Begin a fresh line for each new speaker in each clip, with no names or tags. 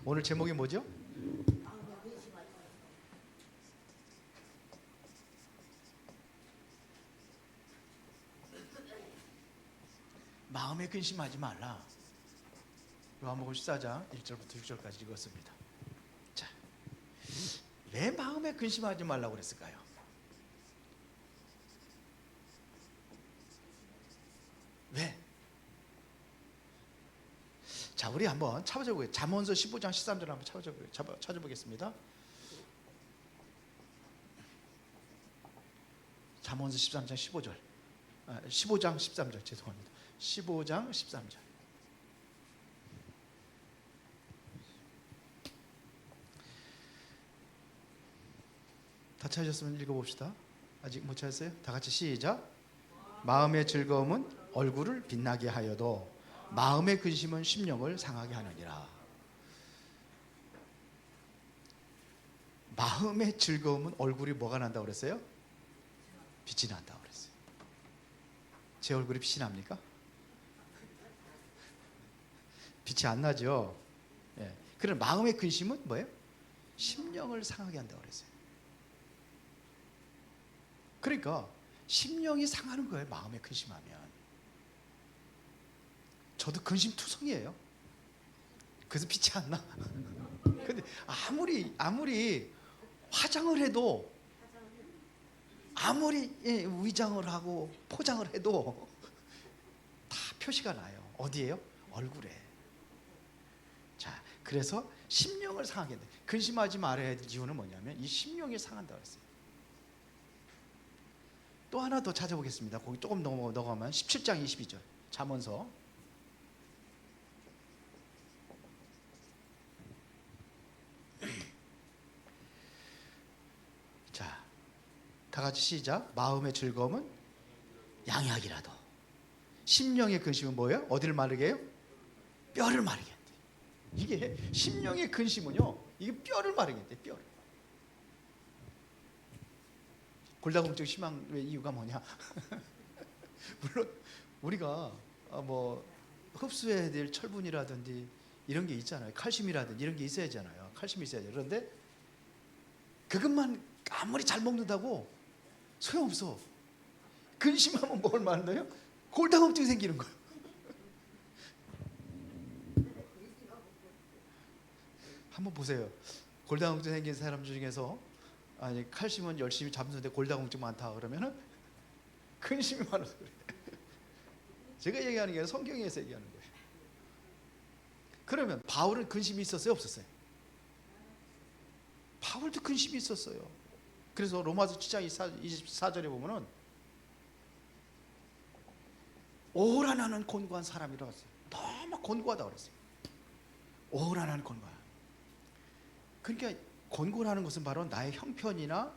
오늘 제목이 뭐죠? 마음에 근심하지 말라. 요한복음 14장 1절부터 6절까지 읽었습니다. 자, 왜 마음에 근심하지 말라고 그랬을까요? 왜? 자, 우리 한번 찾아보겠습니다. 잠언서 15장 13절 한번 찾아보겠습니다. 잠언서 13장 15절. 15장 13절 죄송합니다. 15장 13절. 다 찾으셨으면 읽어봅시다. 아직 못 찾았어요? 다 같이 시작. 마음의 즐거움은 얼굴을 빛나게 하여도 마음의 근심은 심령을 상하게 하느니라. 마음의 즐거움은 얼굴이 뭐가 난다고 그랬어요? 빛이 난다고 그랬어요. 제 얼굴이 빛이 납니까? 빛이 안 나죠. 예. 그런 마음의 근심은 뭐예요? 심령을 상하게 한다고 그랬어요. 그러니까 심령이 상하는 거예요. 마음에 근심하면. 저도 근심투성이에요. 그래서 빛이 안 나. 근데 아무리 화장을 해도, 아무리 위장을 하고 포장을 해도 다 표시가 나요. 어디에요? 얼굴에. 자, 그래서 심령을 상하게 돼. 근심하지 말아야 될 이유는 뭐냐면 이 심령이 상한다고 했어요. 또 하나 더 찾아보겠습니다. 거기 조금 넘어가면 17장 22절 잠언서. 자, 다 같이 시작. 마음의 즐거움은 양약이라도 심령의 근심은 뭐예요? 어디를 마르게 해요? 뼈를 마르게 한대. 이게 심령의 근심은요, 이게 뼈를 마르게 한대. 뼈를. 골다공증 심한 이유가 뭐냐? 물론 우리가 뭐 흡수해야 될 철분이라든지 이런 게 있잖아요. 칼슘이라든지 이런 게 있어야 하잖아요. 칼슘이 있어야죠. 그런데 그것만 아무리 잘 먹는다고 소용없어. 근심하면 뭘 만나요? 골다공증 생기는 거예요. 한번 보세요. 골다공증 생긴 사람 중에서 아니 칼슘은 열심히 잡는데 골다공증 많다 그러면은 근심이 많아서 그래. 제가 얘기하는 게 아니라 성경에서 얘기하는 거예요. 그러면 바울은 근심이 있었어요? 없었어요? 바울도 근심이 있었어요. 그래서 로마서 7장 24절에 보면은 오라나는 곤고한 사람이라고 했어요. 너무 곤고하다고 그랬어요. 오라나는 곤고한. 그러니까 곤고라는 것은 바로 나의 형편이나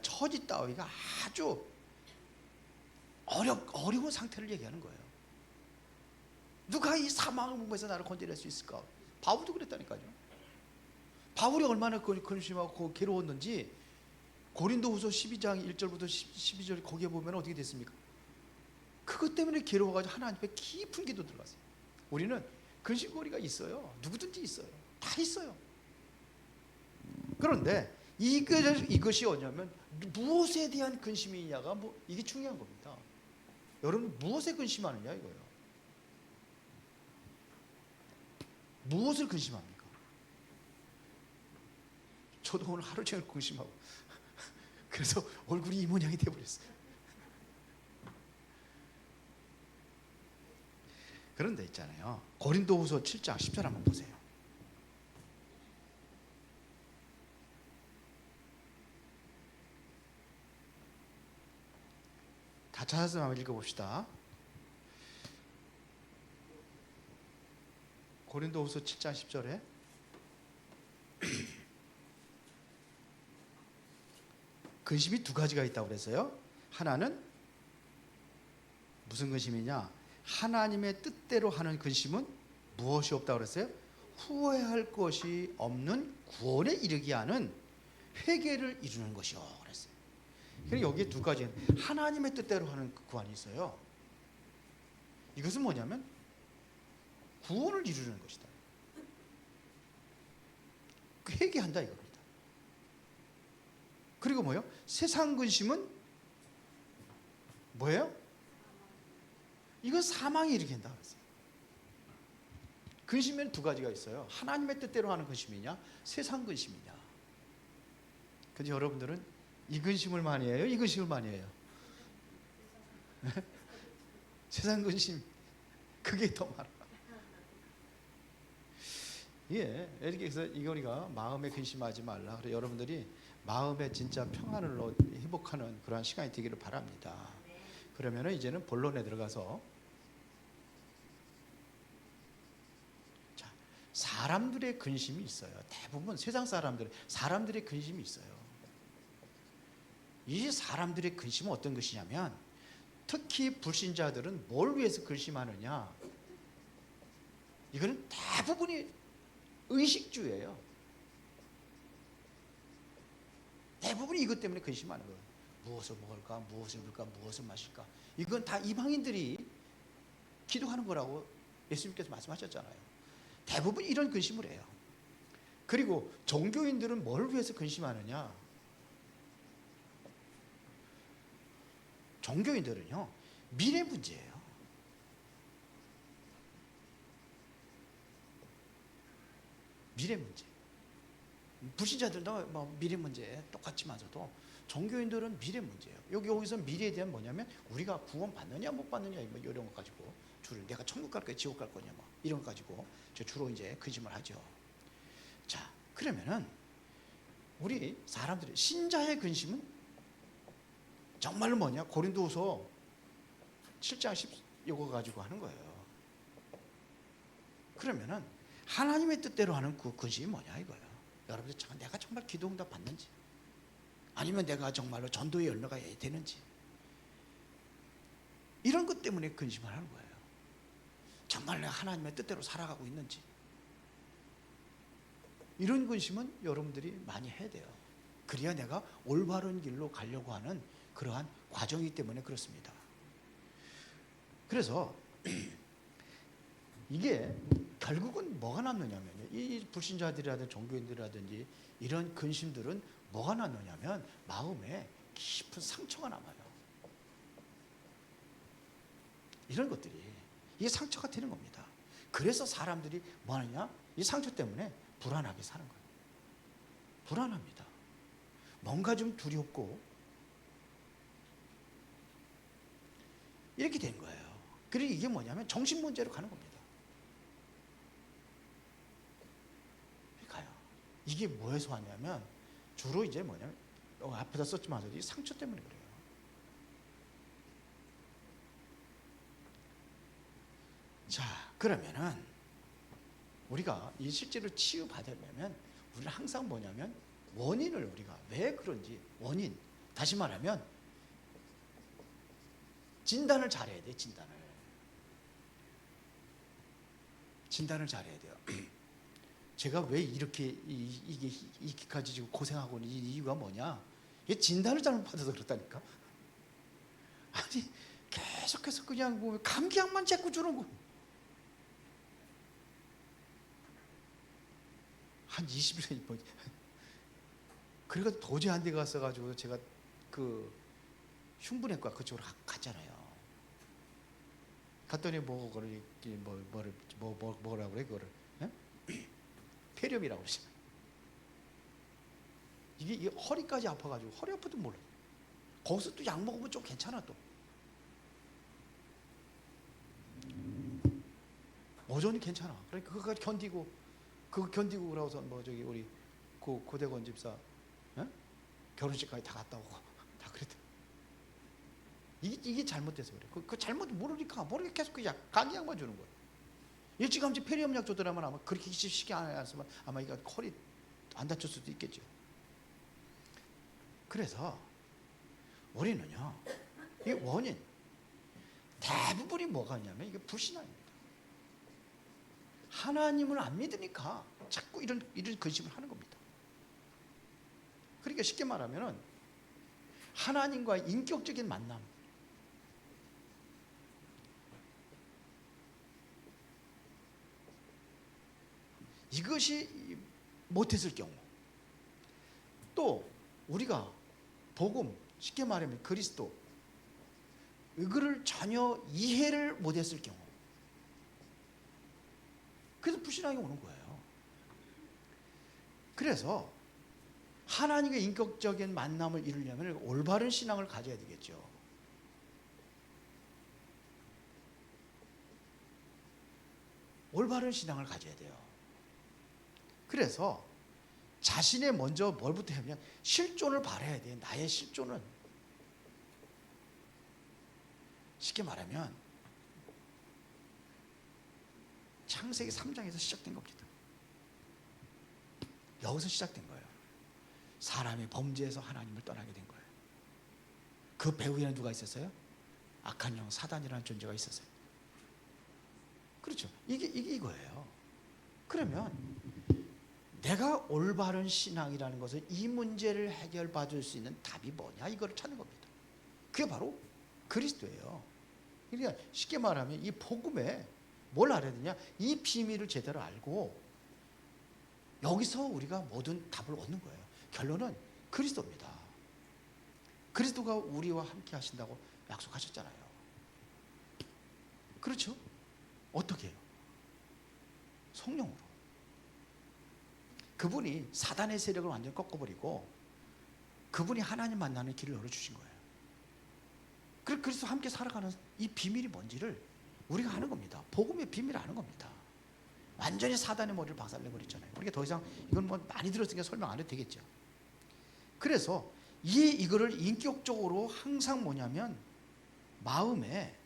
처지 따위가 아주 어려운 상태를 얘기하는 거예요. 누가 이 사망의 몸에서 나를 건져낼 수 있을까? 바울도 그랬다니까요. 바울이 얼마나 근심하고 괴로웠는지 고린도후서 12장 1절부터 12절 거기에 보면 어떻게 됐습니까? 그것 때문에 괴로워가지고 하나님 앞에 깊은 기도 들어갔어요. 우리는 근심거리가 있어요. 누구든지 있어요. 다 있어요. 그런데 이것이 뭐냐면 무엇에 대한 근심이냐가 이게 중요한 겁니다. 여러분 무엇에 근심하느냐 이거예요. 무엇을 근심합니까? 저도 오늘 하루 종일 근심하고 그래서 얼굴이 이 모양이 되어버렸어요. 그런데 있잖아요. 고린도후서 7장 10절 한번 보세요. 다 찾아서 한번 읽어봅시다. 고린도후서 7장 10절에 근심이 두 가지가 있다고 그랬어요. 하나는 무슨 근심이냐? 하나님의 뜻대로 하는 근심은 무엇이 없다고 그랬어요? 후회할 것이 없는 구원에 이르게 하는 회개를 이루는 것이요 그랬어요. 그러니까 여기에 두 가지, 하나님의 뜻대로 하는 구원이 있어요. 이것은 뭐냐면 구원을 이루는 것이다. 회개한다 이겁니다. 그리고 뭐요? 세상 근심은 뭐예요? 이건 사망이 일으킨다 그랬어요. 근심에는 두 가지가 있어요. 하나님의 뜻대로 하는 근심이냐, 세상 근심이냐. 근데 여러분들은 이 근심을 많이 해요? 이 근심을 많이 해요? 세상 근심, 그게 더 많아. 예, 이렇게 해서 이거 우리가 마음에 근심하지 말라. 그래 여러분들이 마음에 진짜 평안을 회복하는 그러한 시간이 되기를 바랍니다. 그러면은 이제는 본론에 들어가서, 자, 사람들의 근심이 있어요. 대부분 세상 사람들의 근심이 있어요. 이 사람들의 근심은 어떤 것이냐면, 특히 불신자들은 뭘 위해서 근심하느냐? 이거는 대부분이 의식주예요. 대부분이 이것 때문에 근심하는 거예요. 무엇을 먹을까, 무엇을 입을까, 무엇을 마실까. 이건 다 이방인들이 기도하는 거라고 예수님께서 말씀하셨잖아요. 대부분 이런 근심을 해요. 그리고 종교인들은 뭘 위해서 근심하느냐? 종교인들은요, 미래 문제예요. 미래 문제. 불신자들도 뭐 미래 문제 똑같지만서도 종교인들은 미래 문제예요. 여기서 미래에 대한 뭐냐면, 우리가 구원 받느냐 못 받느냐, 뭐 이런 거 가지고 주로 내가 천국 갈 거냐 지옥 갈 거냐 뭐 이런 거 가지고 주로 이제 근심을 하죠. 자, 그러면은 우리 사람들이 신자의 근심은 정말로 뭐냐? 고린도후서 7장 10 요거 가지고 하는 거예요. 그러면은 하나님의 뜻대로 하는 그 근심이 뭐냐 이거예요. 여러분들 내가 정말 기도응답 받는지, 아니면 내가 정말로 전도의 열매가 되는지, 이런 것 때문에 근심을 하는 거예요. 정말 내가 하나님의 뜻대로 살아가고 있는지, 이런 근심은 여러분들이 많이 해야 돼요. 그래야 내가 올바른 길로 가려고 하는 그러한 과정이기 때문에 그렇습니다. 그래서 이게 결국은 뭐가 남느냐면요, 이 불신자들이라든지 종교인들이라든지 이런 근심들은 뭐가 남느냐면 마음에 깊은 상처가 남아요. 이런 것들이 이게 상처가 되는 겁니다. 그래서 사람들이 뭐 하느냐? 이 상처 때문에 불안하게 사는 거예요. 불안합니다. 뭔가 좀 두렵고 이렇게 된 거예요. 그리고 이게 뭐냐면 정신 문제로 가는 겁니다. 가요. 이게 뭐에서 왔냐면 주로 이제 뭐냐면 앞에다 썼지만 이 상처 때문에 그래요. 자, 그러면은 우리가 이 실제로 치유받으려면 우리는 항상 뭐냐면 원인을, 우리가 왜 그런지 원인, 다시 말하면 진단을 잘해야 돼. 진단을 잘해야 돼요. 제가 왜 이게까지 지금 고생하고 있는 이유가 뭐냐? 이게 진단을 잘못 받아서 그렇다니까. 아니 계속해서 그냥 뭐 감기약만 자꾸 주는 거. 한 20일 뭐 그래가 도저히 안 돼 갔어가지고 제가 그 흉부내과 그쪽으로 갔잖아요. 갔더니 뭐라고 그래 그거를 폐렴이라고 그러죠. 이게 허리까지 아파가지고 허리 아파도 몰라. 거기서 또 약 먹으면 좀 괜찮아 또. 여전히 괜찮아. 그러니까 그거까지 견디고 그러고서 뭐 저기 우리 고대건 집사 결혼식까지 다 갔다 오고 다 그랬대. 이게 잘못돼서 그래. 그 잘못 모르니까 계속 그 감기약만 주는 거야. 일찌감치 폐렴약 주더라면 아마 그렇게 쉽게 안 했으면 아마 이거 허리 안 다칠 수도 있겠죠. 그래서 우리는요, 이 원인 대부분이 뭐가 있냐면 이게 불신앙입니다. 하나님을 안 믿으니까 자꾸 이런 근심을 하는 겁니다. 그러니까 쉽게 말하면은 하나님과의 인격적인 만남, 이것이 못했을 경우, 또 우리가 복음, 쉽게 말하면 그리스도, 이거를 전혀 이해를 못했을 경우, 그래서 불신앙이 오는 거예요. 그래서 하나님의 인격적인 만남을 이루려면 올바른 신앙을 가져야 되겠죠. 올바른 신앙을 가져야 돼요. 그래서 자신의 먼저 뭘부터 하면 실존을 바라야 돼요. 나의 실존은. 쉽게 말하면 창세기 3장에서 시작된 겁니다. 여기서 시작된 거예요. 사람이 범죄해서 하나님을 떠나게 된 거예요. 그 배후에는 누가 있었어요? 악한 영 사단이라는 존재가 있었어요. 그렇죠. 이게 이거예요. 그러면 내가 올바른 신앙이라는 것은 이 문제를 해결받을 수 있는 답이 뭐냐, 이걸 찾는 겁니다. 그게 바로 그리스도예요. 그러니까 쉽게 말하면 이 복음에 뭘 알아야 되냐, 이 비밀을 제대로 알고 여기서 우리가 모든 답을 얻는 거예요. 결론은 그리스도입니다. 그리스도가 우리와 함께 하신다고 약속하셨잖아요. 그렇죠? 어떻게 해요? 성령으로. 그분이 사단의 세력을 완전히 꺾어버리고 그분이 하나님 만나는 길을 열어주신 거예요. 그래서 그리스도와 함께 살아가는 이 비밀이 뭔지를 우리가 아는 겁니다. 복음의 비밀을 아는 겁니다. 완전히 사단의 머리를 박살내버렸잖아요. 그러니까 더 이상 이건 뭐 많이 들었으니까 설명 안 해도 되겠죠. 그래서 이거를 인격적으로 항상 뭐냐면 마음에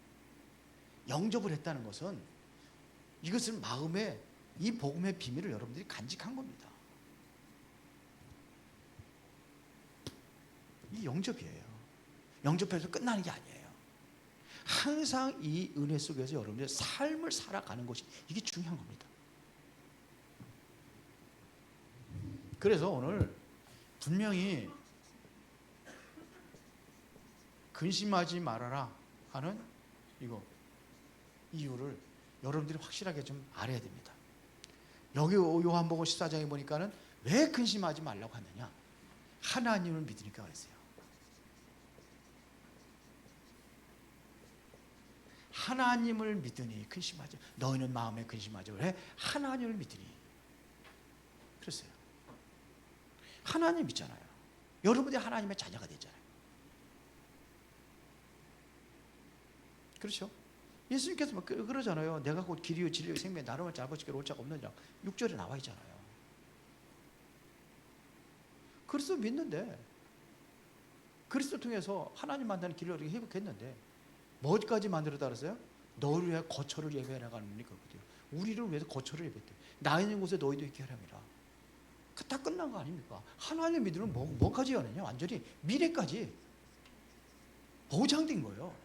영접을 했다는 것은 이것은 마음에 이 복음의 비밀을 여러분들이 간직한 겁니다. 이 영접이에요. 영접해서 끝나는 게 아니에요. 항상 이 은혜 속에서 여러분들의 삶을 살아가는 것이 이게 중요한 겁니다. 그래서 오늘 분명히 근심하지 말아라 하는 이거 이유를 여러분들이 확실하게 좀 알아야 됩니다. 여기 요한복음 14장에 보니까는 왜 근심하지 말라고 하느냐, 하나님을 믿으니까 그랬어요. 하나님을 믿으니 근심하지, 너희는 마음에 근심하지, 왜? 하나님을 믿으니. 그랬어요. 하나님 믿잖아요. 여러분이 하나님의 자녀가 되잖아요. 그렇죠? 예수님께서 막 그러잖아요. 내가 곧 길이요 진리요 생명, 나를 잡아주기로 올 자가 없느니라. 6절에 나와 있잖아요. 그리스도 믿는데, 그리스도 통해서 하나님 만나는 길을 이렇게 회복했는데 뭐까지 만들었다 그랬어요? 너를 위해 거처를 예배해나가는 분이 그거거든요. 우리를 위해서 거처를 예배했대. 나 있는 곳에 너희도 있게 하랍니다. 다 끝난 거 아닙니까? 하나님 믿으면 뭐까지 하느냐? 완전히 미래까지 보장된 거예요.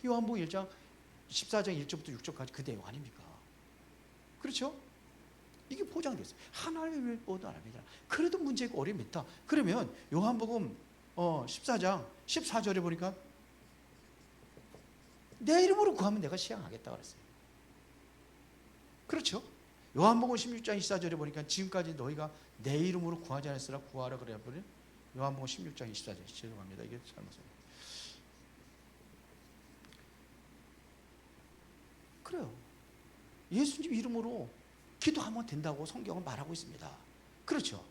요한복음 1장 14장 1절부터 6절까지 그 내용 아닙니까? 그렇죠? 이게 보장됐어요. 하나님을 모두 알아야. 그래도 문제가 어려움이 있다. 그러면 요한복음 14장 14절에 보니까 내 이름으로 구하면 내가 시행하겠다 그랬어요. 그렇죠? 요한복음 16장 24절에 보니까 지금까지 너희가 내 이름으로 구하지 않았으라 구하라 그래야 버려. 요한복음 16장 24절, 죄송합니다. 이게 잘못했어요. 그래요. 예수님 이름으로 기도하면 된다고 성경은 말하고 있습니다. 그렇죠?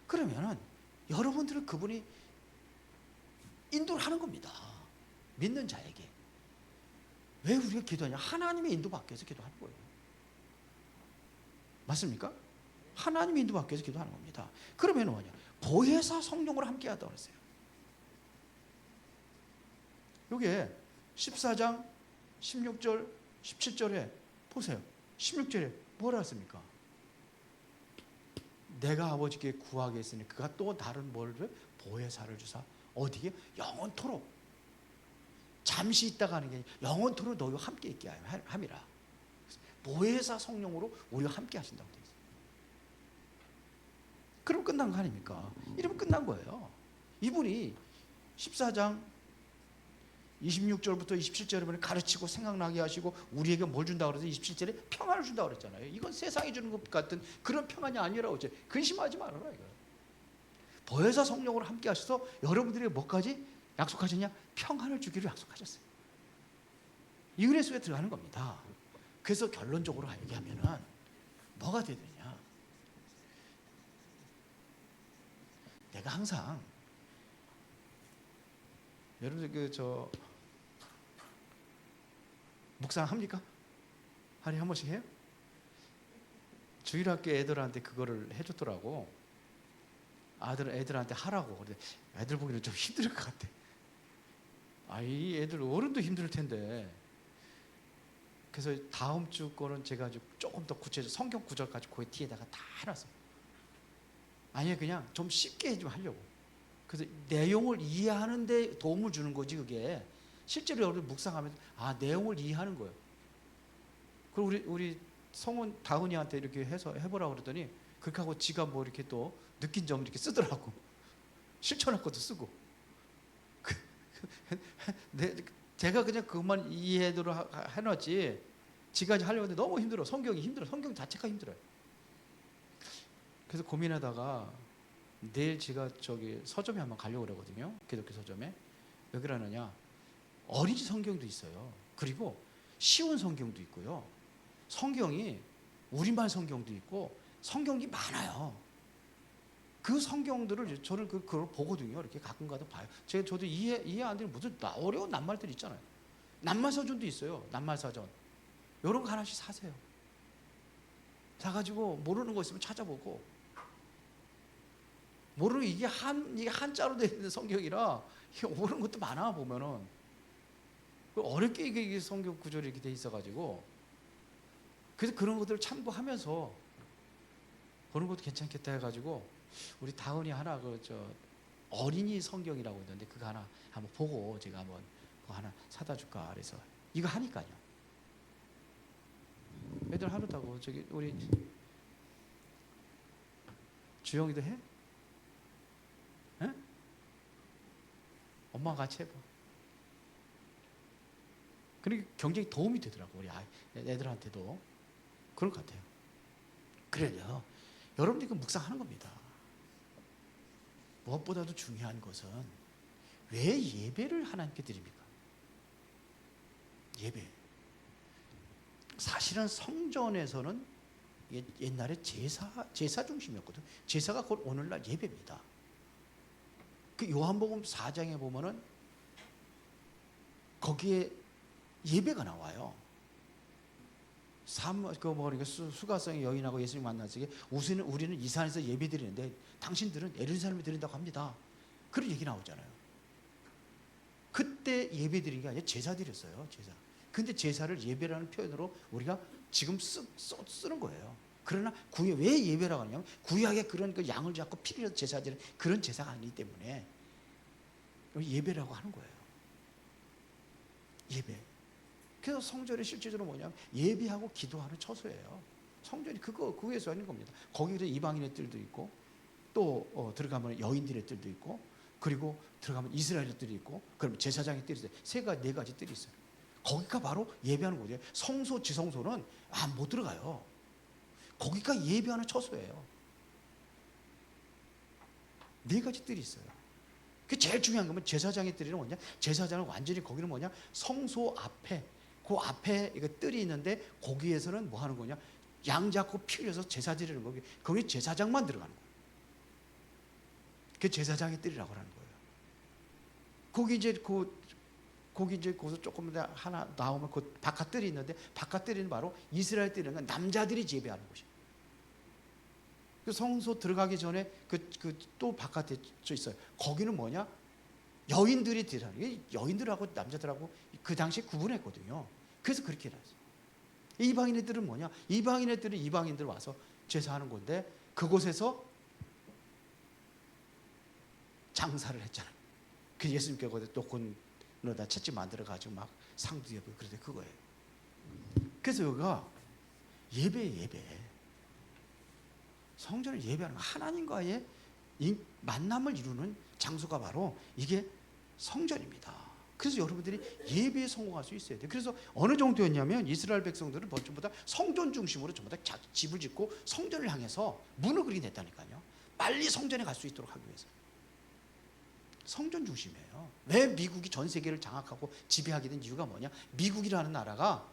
그러면은 여러분들은 그분이 인도를 하는 겁니다. 믿는 자에게. 왜 우리가 기도하냐? 하나님의 인도 받기 위해서 기도하는 거예요. 맞습니까? 하나님의 인도 받기 위해서 기도하는 겁니다. 그러면 뭐냐? 보혜사 성령으로 함께 하다고 했어요. 요게 14장 16절 17절에 보세요. 16절에 뭐라 했습니까? 내가 아버지께 구하겠으니 그가 또 다른 뭐를 보혜사를 주사 어디에? 영원토록. 잠시 있다가 하는 게 아니라 영원토록 너희와 함께 있게 함이라. 보혜사 성령으로 우리와 함께 하신다고 되어 있어요. 그럼 끝난 거 아닙니까? 이러면 끝난 거예요. 이분이 14장 26절부터 27절에 보면 가르치고 생각나게 하시고 우리에게 뭘 준다고 그래서 27절에 평안을 준다고 그랬잖아요. 이건 세상이 주는 것 같은 그런 평안이 아니라고 이제 근심하지 말아라 이거. 보혜사 성령으로 함께 하셔서 여러분들에게 뭐까지 약속하셨냐? 평안을 주기를 약속하셨어요. 이 은혜 속에 들어가는 겁니다. 그래서 결론적으로 얘기하면은 뭐가 되느냐? 내가 항상 여러분들 묵상합니까? 하루에 한 번씩 해요? 주일학교 애들한테 그거를 해줬더라고. 애들한테 하라고. 근데 애들 보기에는 좀 힘들 것 같아. 이 애들 어른도 힘들 텐데. 그래서 다음 주 거는 제가 조금 더 구체적으로 성경 구절까지 그 뒤에다가 다 해놨어요. 아니 그냥 좀 쉽게 좀 하려고. 그래서 내용을 이해하는 데 도움을 주는 거지 그게. 실제로 여러분 묵상하면 내용을 이해하는 거예요. 그리고 우리 성훈 다은이한테 이렇게 해서 해보라고 그랬더니 그렇게 하고 지가 뭐 이렇게 또 느낀 점 이렇게 쓰더라고. 실천할 것도 쓰고. 제가 그냥 그것만 이해도록 해놨지 지가 하려고 했는데 너무 힘들어. 성경이 힘들어. 성경 자체가 힘들어요. 그래서 고민하다가 내일 제가 서점에 한번 가려고 그러거든요. 기독교 서점에. 왜 그러느냐? 어린이 성경도 있어요. 그리고 쉬운 성경도 있고요. 성경이 우리말 성경도 있고 성경이 많아요. 그 성경들을 저는 그걸 보거든요. 이렇게 가끔가다 봐요. 저도 이해 안 되는 무슨 어려운 낱말들 있잖아요. 낱말사전도 있어요. 낱말사전. 이런 거 하나씩 사세요. 사가지고 모르는 거 있으면 찾아보고. 모르는 이게 한자로 되어 있는 성경이라 이게 모르는 것도 많아 보면은 어렵게 이게 성경 구절이 이렇게 돼 있어가지고 그래서 그런 것들을 참고하면서 보는 것도 괜찮겠다 해가지고 우리 다은이 하나 어린이 성경이라고 있는데 그거 하나 한번 보고 제가 한번 그거 하나 사다 줄까 그래서 이거 하니까요. 애들 하루다고 우리 주영이도 해? 에? 엄마가 같이 해봐. 그러니까 굉장히 도움이 되더라고 우리 애들한테도 그럴 것 같아요. 그래요. 여러분들이 그 묵상하는 겁니다. 무엇보다도 중요한 것은 왜 예배를 하나님께 드립니까? 예배. 사실은 성전에서는 옛날에 제사 중심이었거든. 제사가 곧 오늘날 예배입니다. 그 요한복음 4장에 보면은 거기에 예배가 나와요. 수가성의 여인하고 예수님 만났을 때 우리는 이 산에서 예배 드리는데 당신들은 예루살렘에 드린다고 합니다. 그런 얘기 나오잖아요. 그때 예배 드린 게 아니라 제사 드렸어요. 제사. 근데 제사를 예배라는 표현으로 우리가 지금 쓰는 거예요. 그러나 왜 예배라고 하냐면 구약에 그런 그 양을 잡고 피를 흘려서 제사 드리는 그런 제사가 아니기 때문에 예배라고 하는 거예요. 예배. 그래서 성전이 실제적으로 뭐냐면 예배하고 기도하는 처소예요. 성전이 그거에서 하는 겁니다. 거기에 이방인의 뜰도 있고 또 들어가면 여인들의 뜰도 있고 그리고 들어가면 이스라엘의 뜰이 있고 그럼 제사장의 뜰이 있어요. 네 가지 뜰이 있어요. 거기가 바로 예배하는 곳이에요. 성소 지성소는 못 들어가요. 거기가 예배하는 처소예요. 네 가지 뜰이 있어요. 그 제일 중요한 거면 제사장의 뜰이 뭐냐? 제사장은 완전히 거기는 뭐냐? 성소 앞에 그 앞에 이거 뜰이 있는데 거기에서는 뭐 하는 거냐? 양 잡고 피 흘려서 제사 드리는 거기. 거기 제사장만 들어가는 거예요. 그게 제사장의 뜰이라고 하는 거예요. 거기 이제 거기서 조금 더 하나 나오면 그 바깥 뜰이 있는데 바깥 뜰은 바로 이스라엘 뜰은 남자들이 예배하는 곳이에요. 그 성소 들어가기 전에 또 바깥에 있어요. 거기는 뭐냐? 여인들이 들어가는 여인들하고 남자들하고 그 당시에 구분했거든요. 그래서 그렇게 해놨어요. 이방인 애들은 뭐냐? 이방인 애들은 이방인들 와서 제사하는 건데 그곳에서 장사를 했잖아요. 그 예수님께서 또 너다 채집 만들어 가지고 막 상도 예배 그런데 그거예요. 그래서 여기가 예배. 성전을 예배하는 하나님과의 만남을 이루는 장소가 바로 이게 성전입니다. 그래서 여러분들이 예배에 성공할 수 있어야 돼요. 그래서 어느 정도였냐면 이스라엘 백성들은 전부 다 성전 중심으로 전부 다 집을 짓고 성전을 향해서 문을 그리게 됐다니까요. 빨리 성전에 갈 수 있도록 하기 위해서. 성전 중심이에요. 왜 미국이 전 세계를 장악하고 지배하게 된 이유가 뭐냐? 미국이라는 나라가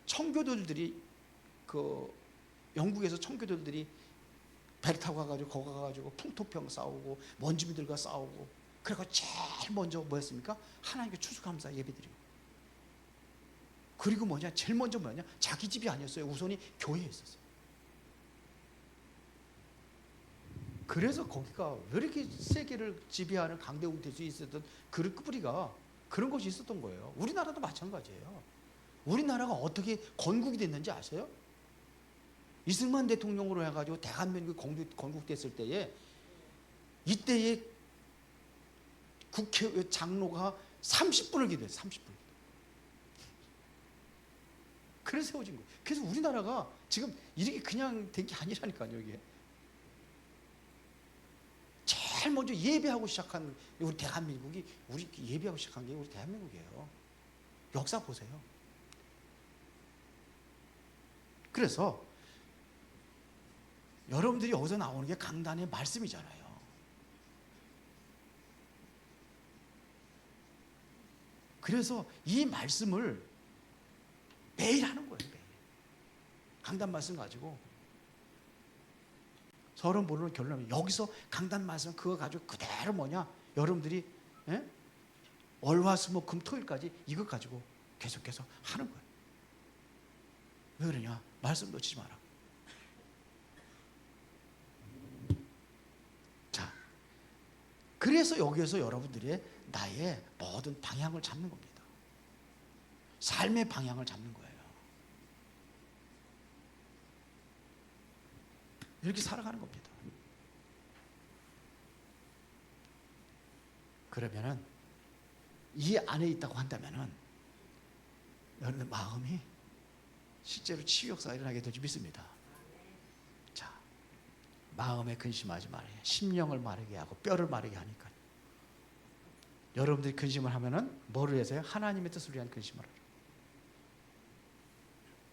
청교도들이 영국에서 청교도들이 배를 타고 가가지고 거기 가가지고 풍토병 싸우고 먼지들과 싸우고 그래서 제일 먼저 뭐였습니까? 하나님께 추수감사 예배드리고 그리고 뭐냐? 제일 먼저 뭐냐? 자기 집이 아니었어요. 우선이 교회에 있었어요. 그래서 거기가 왜 이렇게 세계를 지배하는 강대국이 될 수 있었던 그 뿌리가 그런 것이 있었던 거예요. 우리나라도 마찬가지예요. 우리나라가 어떻게 건국이 됐는지 아세요? 이승만 대통령으로 해가지고 대한민국 건국됐을 때에 이때의 국회 장로가 30분을 기도했어요. 30분. 그래서 세워진 거예요. 그래서 우리나라가 지금 이렇게 그냥 된 게 아니라니까요. 이게 제일 먼저 예배하고 시작한 우리 대한민국이 우리 예배하고 시작한 게 우리 대한민국이에요. 역사 보세요. 그래서 여러분들이 여기서 나오는 게 강단의 말씀이잖아요. 그래서 이 말씀을 매일 하는 거예요. 매일. 강단 말씀 가지고 서로 모르는 결론이 여기서 강단 말씀 그거 가지고 그대로 뭐냐 여러분들이 월화수목금토일까지 이거 가지고 계속해서 하는 거예요. 왜 그러냐? 말씀 놓치지 마라. 자, 그래서 여기에서 여러분들이 나의 모든 방향을 잡는 겁니다. 삶의 방향을 잡는 거예요. 이렇게 살아가는 겁니다. 그러면은 이 안에 있다고 한다면은 여러분의 마음이 실제로 치유 역사가 일어나게 될 줄 믿습니다. 자, 마음에 근심하지 말아요. 심령을 마르게 하고 뼈를 마르게 하니까. 여러분들이 근심을 하면은 뭐를 해서요? 하나님의 뜻을 위한 근심을 하라.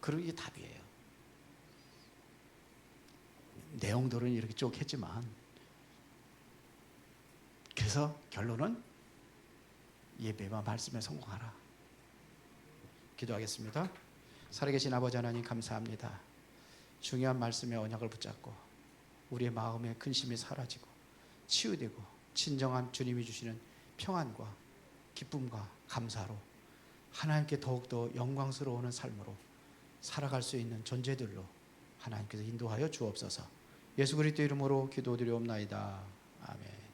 그리고 이게 답이에요. 내용들은 이렇게 쭉 했지만 그래서 결론은 예배와 말씀에 성공하라. 기도하겠습니다. 살아계신 아버지 하나님 감사합니다. 중요한 말씀의 언약을 붙잡고 우리의 마음의 근심이 사라지고 치유되고 진정한 주님이 주시는 평안과 기쁨과 감사로 하나님께 더욱더 영광스러운 삶으로 살아갈 수 있는 존재들로 하나님께서 인도하여 주옵소서. 예수 그리스도 이름으로 기도드리옵나이다. 아멘.